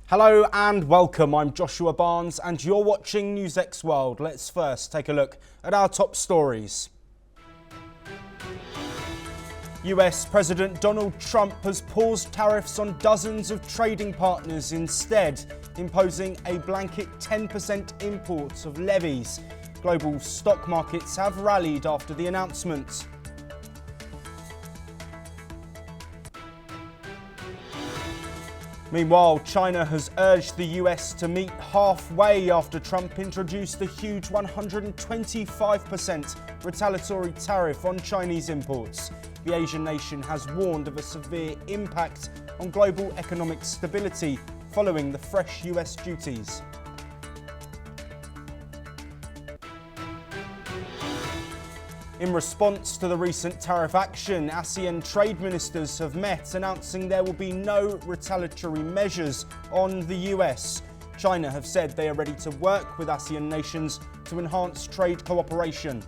Hello and welcome, I'm Joshua Barnes and you're watching NewsX World. Let's first take a look at our top stories. US President Donald Trump has paused tariffs on dozens of trading partners, instead imposing a blanket 10% import of levies. Global stock markets have rallied after the announcement. Meanwhile, China has urged the US to meet halfway after Trump introduced the huge 125% retaliatory tariff on Chinese imports. The Asian nation has warned of a severe impact on global economic stability following the fresh US duties. In response to the recent tariff action, ASEAN trade ministers have met, announcing there will be no retaliatory measures on the US. China have said they are ready to work with ASEAN nations to enhance trade cooperation.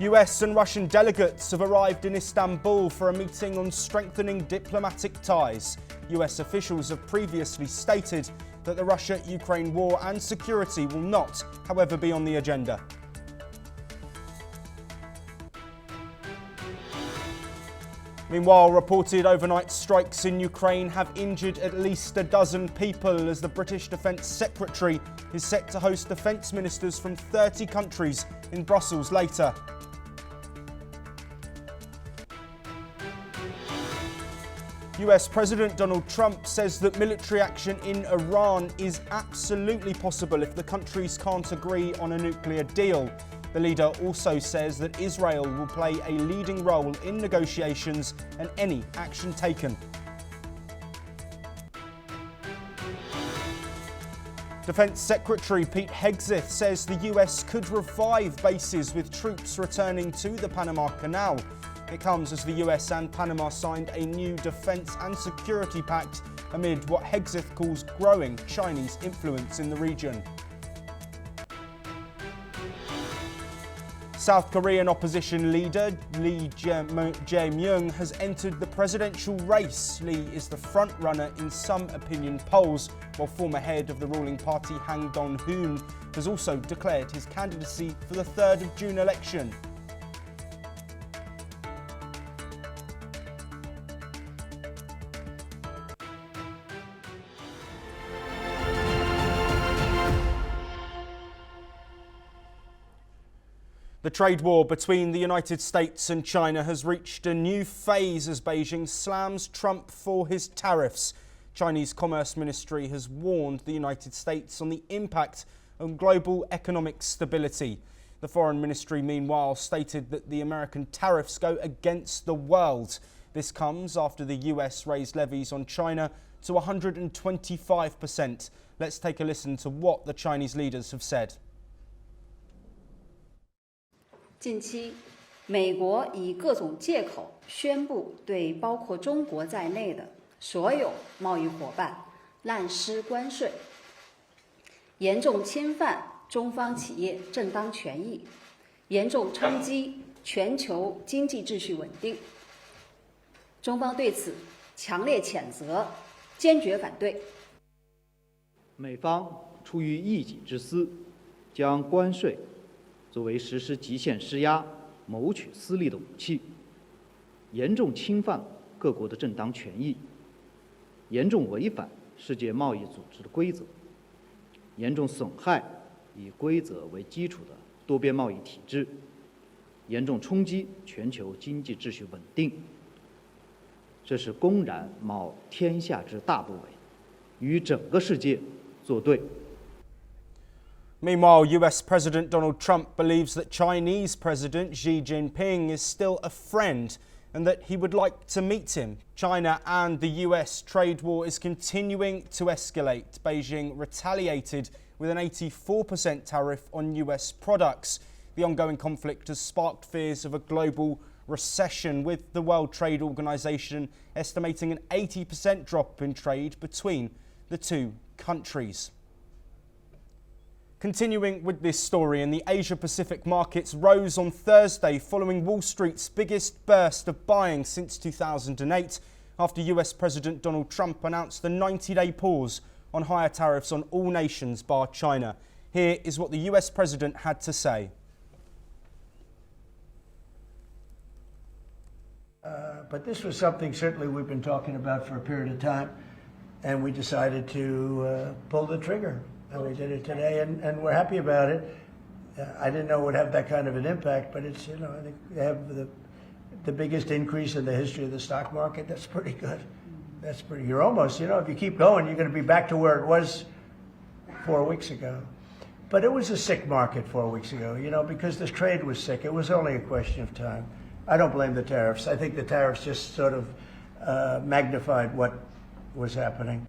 US and Russian delegates have arrived in Istanbul for a meeting on strengthening diplomatic ties. US officials have previously stated that the Russia-Ukraine war and security will not, however, be on the agenda. Meanwhile, reported overnight strikes in Ukraine have injured at least a dozen people, as the British Defence Secretary is set to host defence ministers from 30 countries in Brussels later. US President Donald Trump says that military action in Iran is absolutely possible if the countries can't agree on a nuclear deal. The leader also says that Israel will play a leading role in negotiations and any action taken. Defence Secretary Pete Hegseth says the US could revive bases with troops returning to the Panama Canal. It comes as the US and Panama signed a new defence and security pact amid what Hegseth calls growing Chinese influence in the region. South Korean opposition leader Lee Jae-myung has entered the presidential race. Lee is the front-runner in some opinion polls, while former head of the ruling party Han Dong-hoon has also declared his candidacy for the 3rd of June election. The trade war between the United States and China has reached a new phase as Beijing slams Trump for his tariffs. Chinese Commerce Ministry has warned the United States on the impact on global economic stability. The Foreign Ministry, meanwhile, stated that the American tariffs go against the world. This comes after the US raised levies on China to 125%. Let's take a listen to what the Chinese leaders have said. 近期，美国以各种借口宣布对包括中国在内的所有贸易伙伴滥施关税，严重侵犯中方企业正当权益，严重冲击全球经济秩序稳定。中方对此强烈谴责，坚决反对。美方出于一己之私，将关税作为实施极限施压、谋取私利的武器，严重侵犯各国的正当权益，严重违反世界贸易组织的规则，严重损害以规则为基础的多边贸易体制，严重冲击全球经济秩序稳定。这是公然冒天下之大不韪，与整个世界作对。 Meanwhile, US President Donald Trump believes that Chinese President Xi Jinping is still a friend and that he would like to meet him. China and the US trade war is continuing to escalate. Beijing retaliated with an 84% tariff on US products. The ongoing conflict has sparked fears of a global recession, with the World Trade Organization estimating an 80% drop in trade between the two countries. Continuing with this story, and the Asia-Pacific markets rose on Thursday following Wall Street's biggest burst of buying since 2008 after US President Donald Trump announced the 90-day pause on higher tariffs on all nations bar China. Here is what the US President had to say. But this was something certainly we've been talking about for a period of time, and we decided to pull the trigger. And we did it today, and we're happy about it. I didn't know it would have that kind of an impact, but it's, you know, I think they have the biggest increase in the history of the stock market. That's pretty good. That's pretty, you're almost, you know, if you keep going, you're going to be back to where it was 4 weeks ago. But it was a sick market 4 weeks ago, you know, because the trade was sick. It was only a question of time. I don't blame the tariffs. I think the tariffs just sort of magnified what was happening.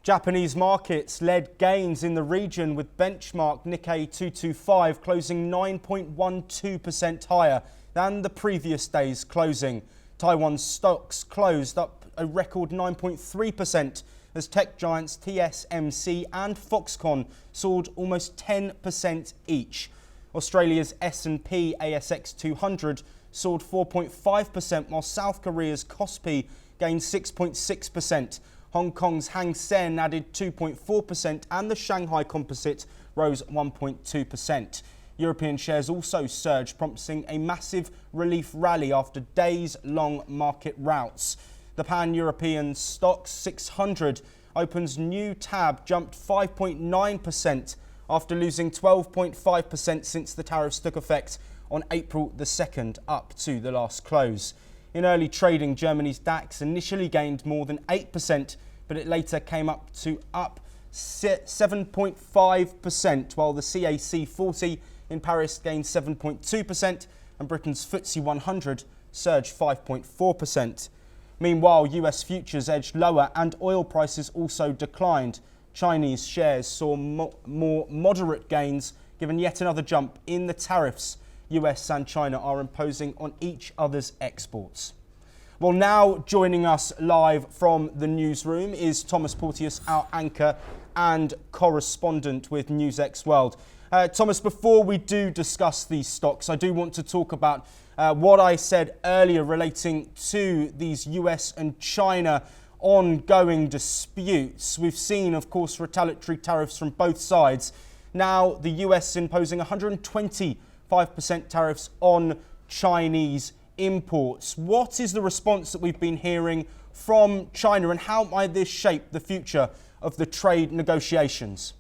Japanese markets led gains in the region, with benchmark Nikkei 225 closing 9.12% higher than the previous day's closing. Taiwan's stocks closed up a record 9.3% as tech giants TSMC and Foxconn soared almost 10% each. Australia's S&P ASX 200 soared 4.5%, while South Korea's Kospi gained 6.6%. Hong Kong's Hang Seng added 2.4% and the Shanghai Composite rose 1.2%. European shares also surged, prompting a massive relief rally after days-long market routes. The Pan-European Stoxx 600 opens new tab, jumped 5.9% after losing 12.5% since the tariffs took effect on April the 2nd up to the last close. In early trading, Germany's DAX initially gained more than 8%, but it later came up 7.5%, while the CAC 40 in Paris gained 7.2% and Britain's FTSE 100 surged 5.4%. Meanwhile, US futures edged lower and oil prices also declined. Chinese shares saw more moderate gains, given yet another jump in the tariffs US and China are imposing on each other's exports. Well, now joining us live from the newsroom is Thomas Porteous, our anchor and correspondent with NewsX World. Thomas, before we do discuss these stocks, I do want to talk about what I said earlier relating to these US and China ongoing disputes. We've seen, of course, retaliatory tariffs from both sides. Now, the US imposing 125% tariffs on Chinese imports. What is the response that we've been hearing from China, and how might this shape the future of the trade negotiations?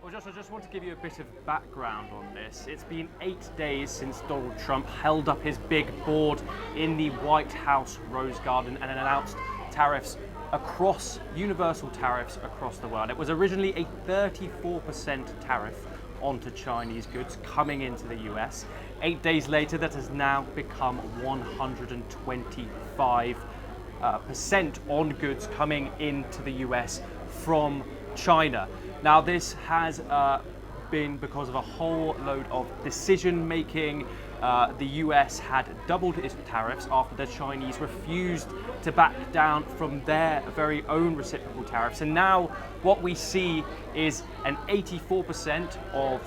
Well, Josh, I just want to give you a bit of background on this. It's been 8 days since Donald Trump held up his big board in the White House Rose Garden and announced tariffs across, universal tariffs across the world. It was originally a 34% tariff onto Chinese goods coming into the US. 8 days later, that has now become 125% on goods coming into the US from China. Now, this has been because of a whole load of decision making. The US had doubled its tariffs after the Chinese refused to back down from their very own reciprocal tariffs. And now what we see is an 84% of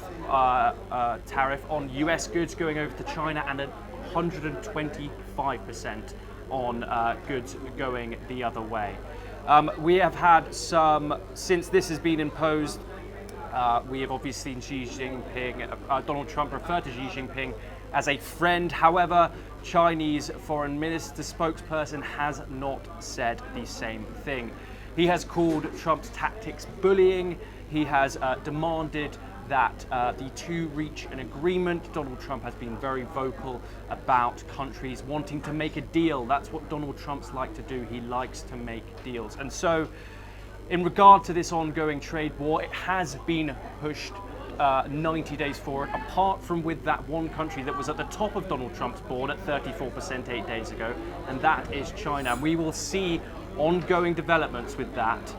tariff on US goods going over to China and a 125% on goods going the other way. We have had some, since this has been imposed, we have obviously seen Xi Jinping, Donald Trump referred to Xi Jinping as a friend. However, Chinese Foreign Minister spokesperson has not said the same thing. He has called Trump's tactics bullying. He has demanded that the two reach an agreement. Donald Trump has been very vocal about countries wanting to make a deal. That's what Donald Trump's like to do. He likes to make deals. And so, in regard to this ongoing trade war, it has been pushed 90 days forward, apart from with that one country that was at the top of Donald Trump's board at 34% 8 days ago, and that is China. We will see ongoing developments with that,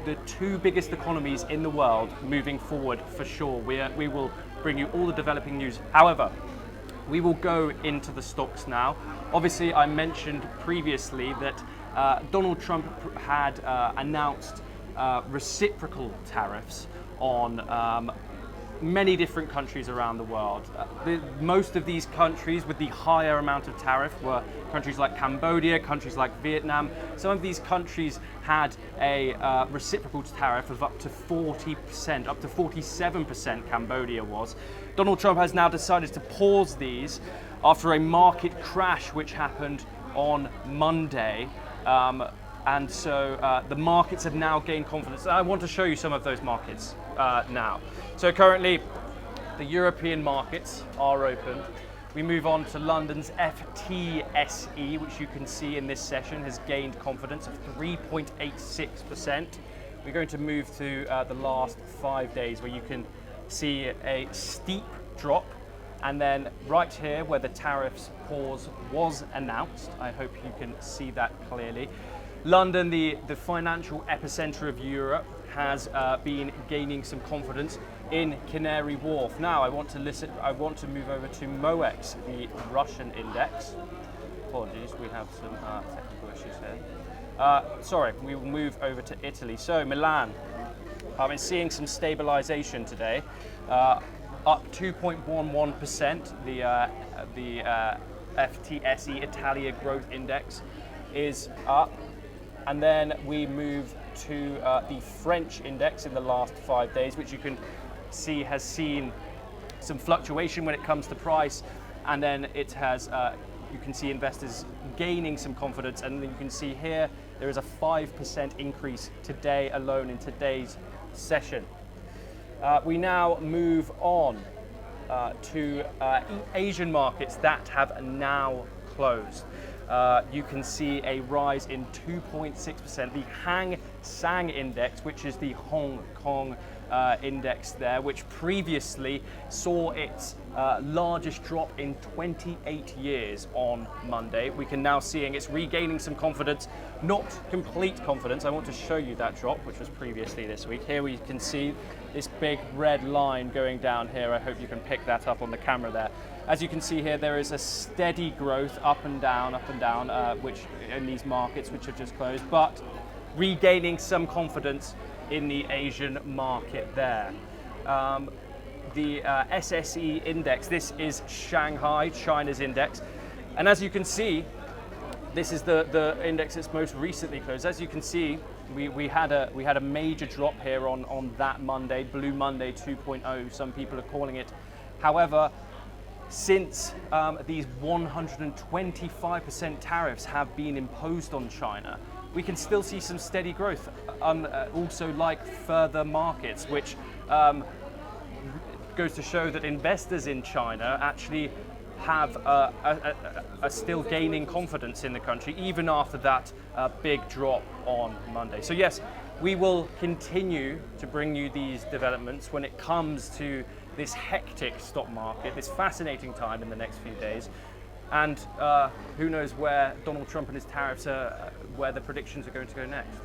the two biggest economies in the world moving forward for sure. We will bring you all the developing news. However, we will go into the stocks now. Obviously, I mentioned previously that Donald Trump had announced reciprocal tariffs on many different countries around the world. Most of these countries with the higher amount of tariff were countries like Cambodia, countries like Vietnam. Some of these countries had a reciprocal tariff of up to 40%, up to 47% Cambodia was. Donald Trump has now decided to pause these after a market crash which happened on Monday. And so the markets have now gained confidence. I want to show you some of those markets now. So currently, the European markets are open. We move on to London's FTSE, which you can see in this session has gained confidence of 3.86%. We're going to move to the last 5 days, where you can see a steep drop. And then right here, where the tariffs pause was announced, I hope you can see that clearly. London, the financial epicenter of Europe, has been gaining some confidence in Canary Wharf. Now, I want to move over to MOEX, the Russian index. Apologies, we have some technical issues here. Sorry, we will move over to Italy. So, Milan, I've been seeing some stabilization today. Up 2.11%. The FTSE Italia Growth Index is up. And then we move to the French index in the last 5 days, which you can see has seen some fluctuation when it comes to price. And then it has, you can see investors gaining some confidence. And then you can see here, there is a 5% increase today alone in today's session. We now move on to Asian markets that have now closed. You can see a rise in 2.6%. The Hang Seng Index, which is the Hong Kong index there, which previously saw its largest drop in 28 years on Monday. We can now see it's regaining some confidence, not complete confidence. I want to show you that drop, which was previously this week. Here we can see this big red line going down here. I hope you can pick that up on the camera there. As you can see here, there is a steady growth up and down, which in these markets which have just closed, but regaining some confidence in the Asian market there. The SSE index, this is Shanghai, China's index. And as you can see, this is the index that's most recently closed. As you can see, we had a major drop here on that Monday, Blue Monday 2.0, some people are calling it. However, since these 125% tariffs have been imposed on China, we can still see some steady growth, also like further markets, which goes to show that investors in China actually have are still gaining confidence in the country, even after that big drop on Monday. So yes, we will continue to bring you these developments when it comes to this hectic stock market, this fascinating time in the next few days. And who knows where Donald Trump and his tariffs are, where the predictions are going to go next.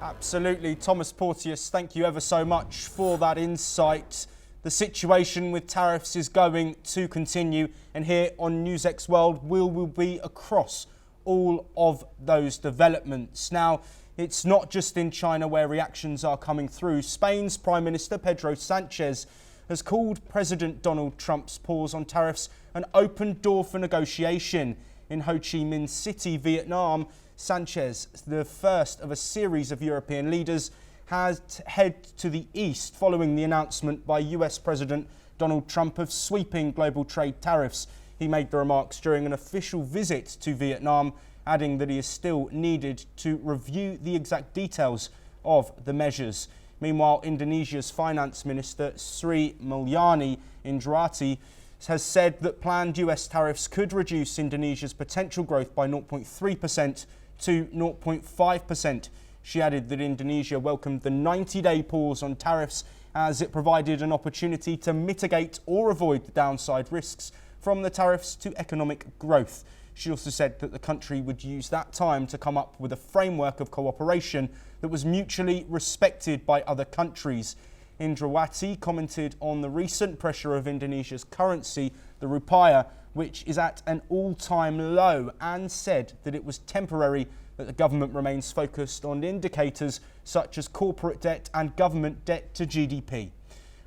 Absolutely. Thomas Porteous, thank you ever so much for that insight. The situation with tariffs is going to continue, and here on NewsX World, we will be across all of those developments. Now, it's not just in China where reactions are coming through. Spain's Prime Minister Pedro Sanchez has called President Donald Trump's pause on tariffs an open door for negotiation. In Ho Chi Minh City, Vietnam, Sanchez, the first of a series of European leaders, has head to the east following the announcement by US President Donald Trump of sweeping global trade tariffs. He made the remarks during an official visit to Vietnam, adding that he is still needed to review the exact details of the measures. Meanwhile, Indonesia's Finance Minister Sri Mulyani Indrawati has said that planned US tariffs could reduce Indonesia's potential growth by 0.3% to 0.5%. She added that Indonesia welcomed the 90-day pause on tariffs as it provided an opportunity to mitigate or avoid the downside risks from the tariffs to economic growth. She also said that the country would use that time to come up with a framework of cooperation that was mutually respected by other countries. Indrawati commented on the recent pressure of Indonesia's currency, the rupiah, which is at an all-time low, and said that it was temporary that the government remains focused on indicators such as corporate debt and government debt to GDP.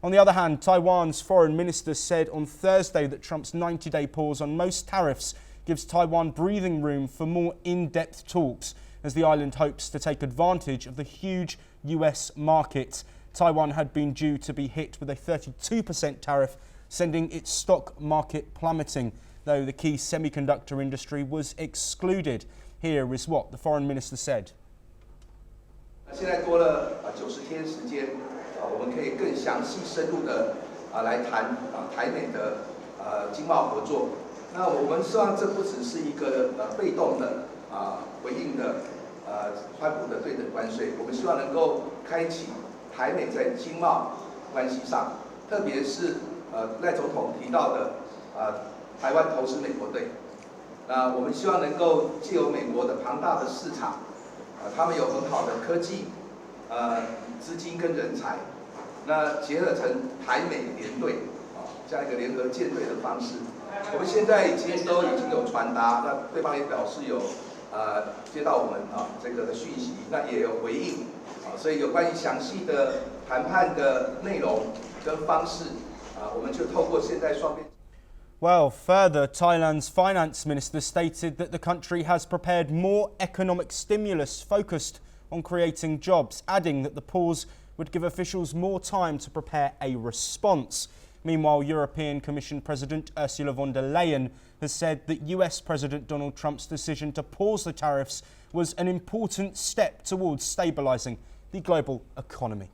On the other hand, Taiwan's foreign minister said on Thursday that Trump's 90-day pause on most tariffs gives Taiwan breathing room for more in-depth talks as the island hopes to take advantage of the huge US market. Taiwan had been due to be hit with a 32% tariff, sending its stock market plummeting, though the key semiconductor industry was excluded. Here is what the foreign minister said. 现在多了90天时间，我们可以更详细深入的来谈台美的经贸合作。那我们希望这不只是一个被动的回应的川普的对等关税，我们希望能够开启台美在经贸关系上，特别是赖总统提到的台湾投资美国队。我们希望能够借由美国的庞大的市场，他们有很好的科技、资金跟人才，那结合成台美联队这样一个联合舰队的方式。我们现在已经有传达，那对方也表示有接到我们这个的讯息，那也有回应所以有关于详细的谈判的内容跟方式我们就透过现在双边。Well, further, Thailand's finance minister stated that the country has prepared more economic stimulus focused on creating jobs, adding that the pause would give officials more time to prepare a response. Meanwhile, European Commission President Ursula von der Leyen has said that US President Donald Trump's decision to pause the tariffs was an important step towards stabilising the global economy.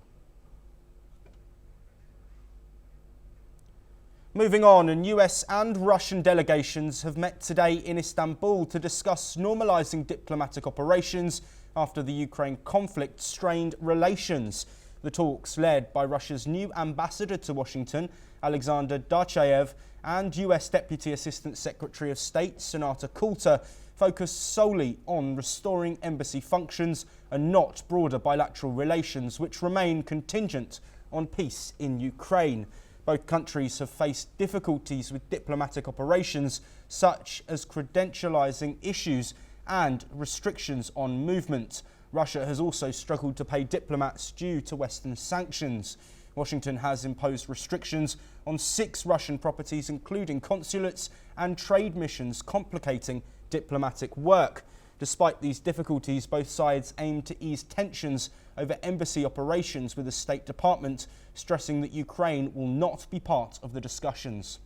Moving on, and US and Russian delegations have met today in Istanbul to discuss normalising diplomatic operations after the Ukraine conflict strained relations. The talks, led by Russia's new ambassador to Washington, Alexander Darchayev, and US Deputy Assistant Secretary of State, Senator Coulter, focused solely on restoring embassy functions and not broader bilateral relations, which remain contingent on peace in Ukraine. Both countries have faced difficulties with diplomatic operations, such as credentialising issues and restrictions on movement. Russia has also struggled to pay diplomats due to Western sanctions. Washington has imposed restrictions on 6 Russian properties, including consulates and trade missions, complicating diplomatic work. Despite these difficulties, both sides aim to ease tensions over embassy operations, with the State Department stressing that Ukraine will not be part of the discussions.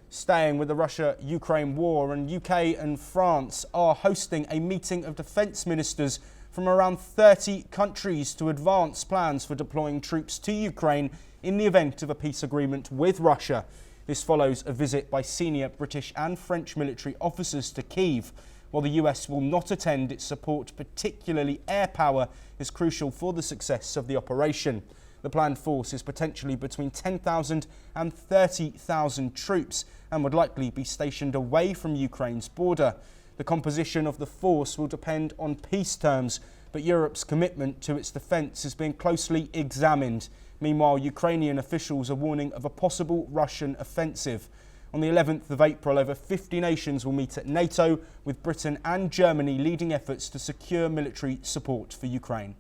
Staying with the Russia-Ukraine war, and UK and France are hosting a meeting of defence ministers from around 30 countries to advance plans for deploying troops to Ukraine in the event of a peace agreement with Russia. This follows a visit by senior British and French military officers to Kyiv. While the US will not attend, its support, particularly air power, is crucial for the success of the operation. The planned force is potentially between 10,000 and 30,000 troops and would likely be stationed away from Ukraine's border. The composition of the force will depend on peace terms, but Europe's commitment to its defence is being closely examined. Meanwhile, Ukrainian officials are warning of a possible Russian offensive. On the 11th of April, over 50 nations will meet at NATO, with Britain and Germany leading efforts to secure military support for Ukraine.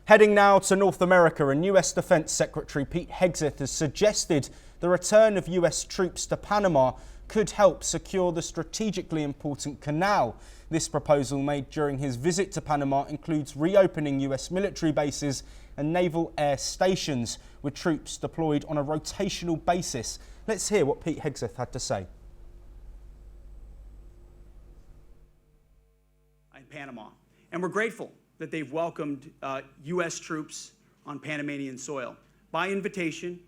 Heading now to North America, and US Defense Secretary Pete Hegseth has suggested the return of US troops to Panama could help secure the strategically important canal. This proposal, made during his visit to Panama, includes reopening US military bases and naval air stations, with troops deployed on a rotational basis. Let's hear what Pete Hegseth had to say. In Panama, and we're grateful that they've welcomed U.S. troops on Panamanian soil by invitation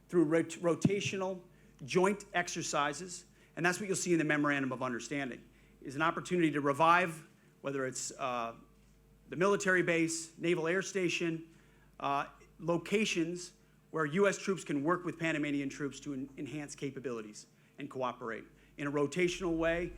through rotational joint exercises, and that's what you'll see in the Memorandum of Understanding, is an opportunity to revive, whether it's the military base, naval air station, locations where U.S. troops can work with Panamanian troops to enhance capabilities and cooperate in a rotational way.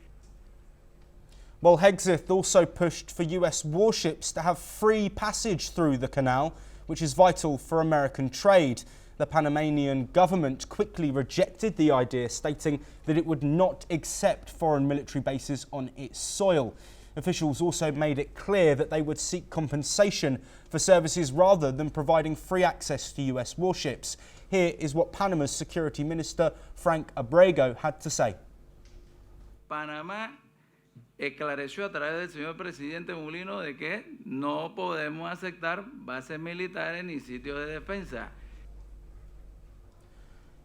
Well, Hegseth also pushed for US warships to have free passage through the canal, which is vital for American trade. The Panamanian government quickly rejected the idea, stating that it would not accept foreign military bases on its soil. Officials also made it clear that they would seek compensation for services rather than providing free access to US warships. Here is what Panama's Security Minister Frank Abrego had to say. Panamá esclareció a través del señor presidente Mulino de que no podemos aceptar bases militares ni sitios de defensa.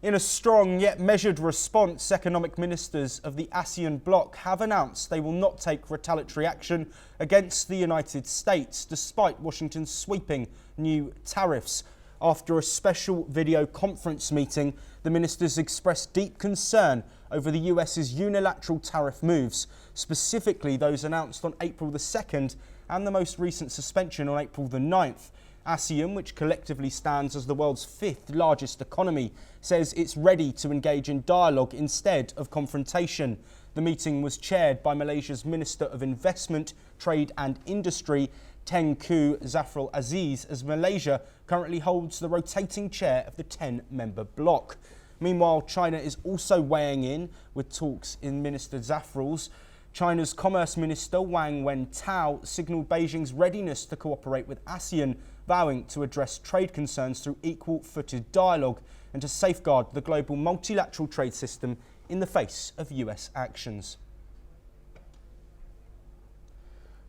In a strong yet measured response, economic ministers of the ASEAN bloc have announced they will not take retaliatory action against the United States, despite Washington's sweeping new tariffs. After a special video conference meeting, the ministers expressed deep concern over the US's unilateral tariff moves, specifically those announced on April the 2nd and the most recent suspension on April the 9th. ASEAN, which collectively stands as the world's 5th largest economy, says it's ready to engage in dialogue instead of confrontation. The meeting was chaired by Malaysia's Minister of Investment, Trade and Industry, Tengku Zafrul Aziz, as Malaysia currently holds the rotating chair of the 10-member bloc. Meanwhile, China is also weighing in with talks in Minister Zafrul's. China's Commerce Minister Wang Wentao signalled Beijing's readiness to cooperate with ASEAN, vowing to address trade concerns through equal-footed dialogue and to safeguard the global multilateral trade system in the face of US actions.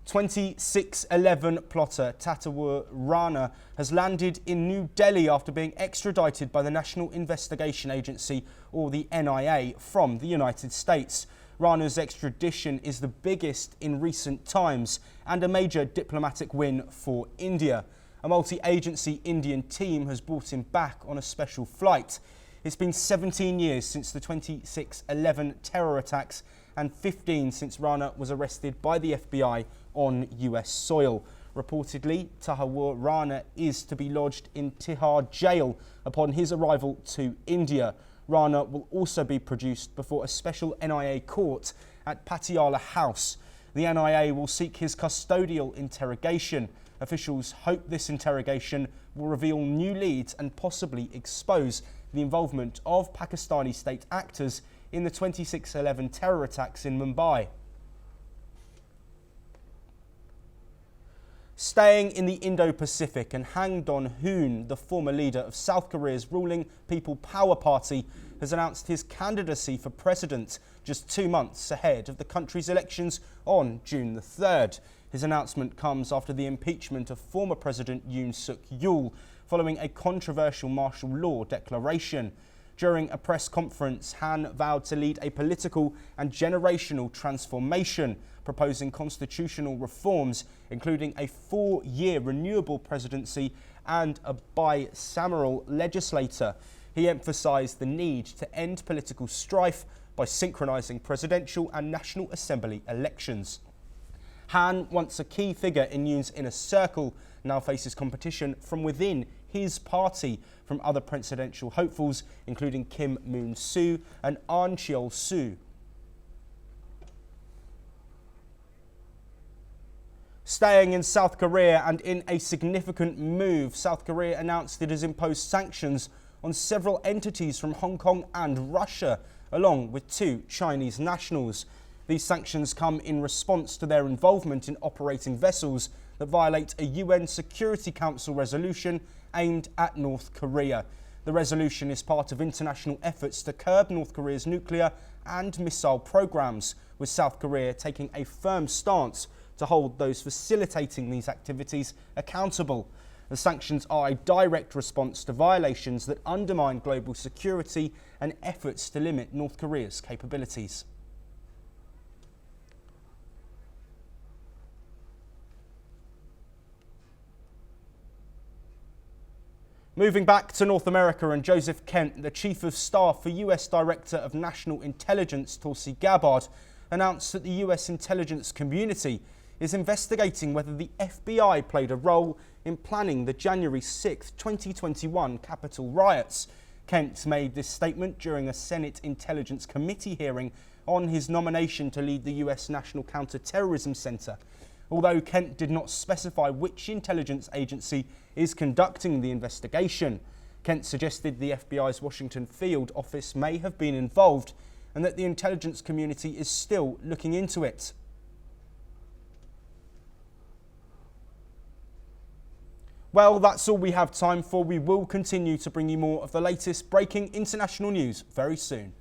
2611 plotter Tatawur Rana has landed in New Delhi after being extradited by the National Investigation Agency, or the NIA, from the United States. Rana's extradition is the biggest in recent times and a major diplomatic win for India. A multi-agency Indian team has brought him back on a special flight. It's been 17 years since the 2611 terror attacks and 15 since Rana was arrested by the FBI on US soil. Reportedly, Tatawur Rana is to be lodged in Tihar jail upon his arrival to India. Rana will also be produced before a special NIA court at Patiala House. The NIA will seek his custodial interrogation. Officials hope this interrogation will reveal new leads and possibly expose the involvement of Pakistani state actors in the 2611 terror attacks in Mumbai. Staying in the Indo-Pacific, and Hang Dong-hoon, the former leader of South Korea's ruling People Power Party, has announced his candidacy for president just 2 months ahead of the country's elections on June the 3rd. His announcement comes after the impeachment of former President Yoon Suk-yeol, following a controversial martial law declaration. During a press conference, Han vowed to lead a political and generational transformation, proposing constitutional reforms, including a 4-year renewable presidency and a bicameral legislature. He emphasised the need to end political strife by synchronising presidential and National Assembly elections. Han, once a key figure in Yoon's inner circle, now faces competition from within his party from other presidential hopefuls, including Kim Moon-soo and Ahn Cheol-soo. Staying in South Korea, and in a significant move, South Korea announced it has imposed sanctions on several entities from Hong Kong and Russia, along with 2 Chinese nationals. These sanctions come in response to their involvement in operating vessels that violate a UN Security Council resolution aimed at North Korea. The resolution is part of international efforts to curb North Korea's nuclear and missile programs, with South Korea taking a firm stance to hold those facilitating these activities accountable. The sanctions are a direct response to violations that undermine global security and efforts to limit North Korea's capabilities. Moving back to North America, and Joseph Kent, the Chief of Staff for US Director of National Intelligence Tulsi Gabbard, announced that the US intelligence community is investigating whether the FBI played a role in planning the January 6, 2021 Capitol riots. Kent made this statement during a Senate Intelligence Committee hearing on his nomination to lead the US National Counterterrorism Center. Although Kent did not specify which intelligence agency is conducting the investigation, Kent suggested the FBI's Washington field office may have been involved and that the intelligence community is still looking into it. Well, that's all we have time for. We will continue to bring you more of the latest breaking international news very soon.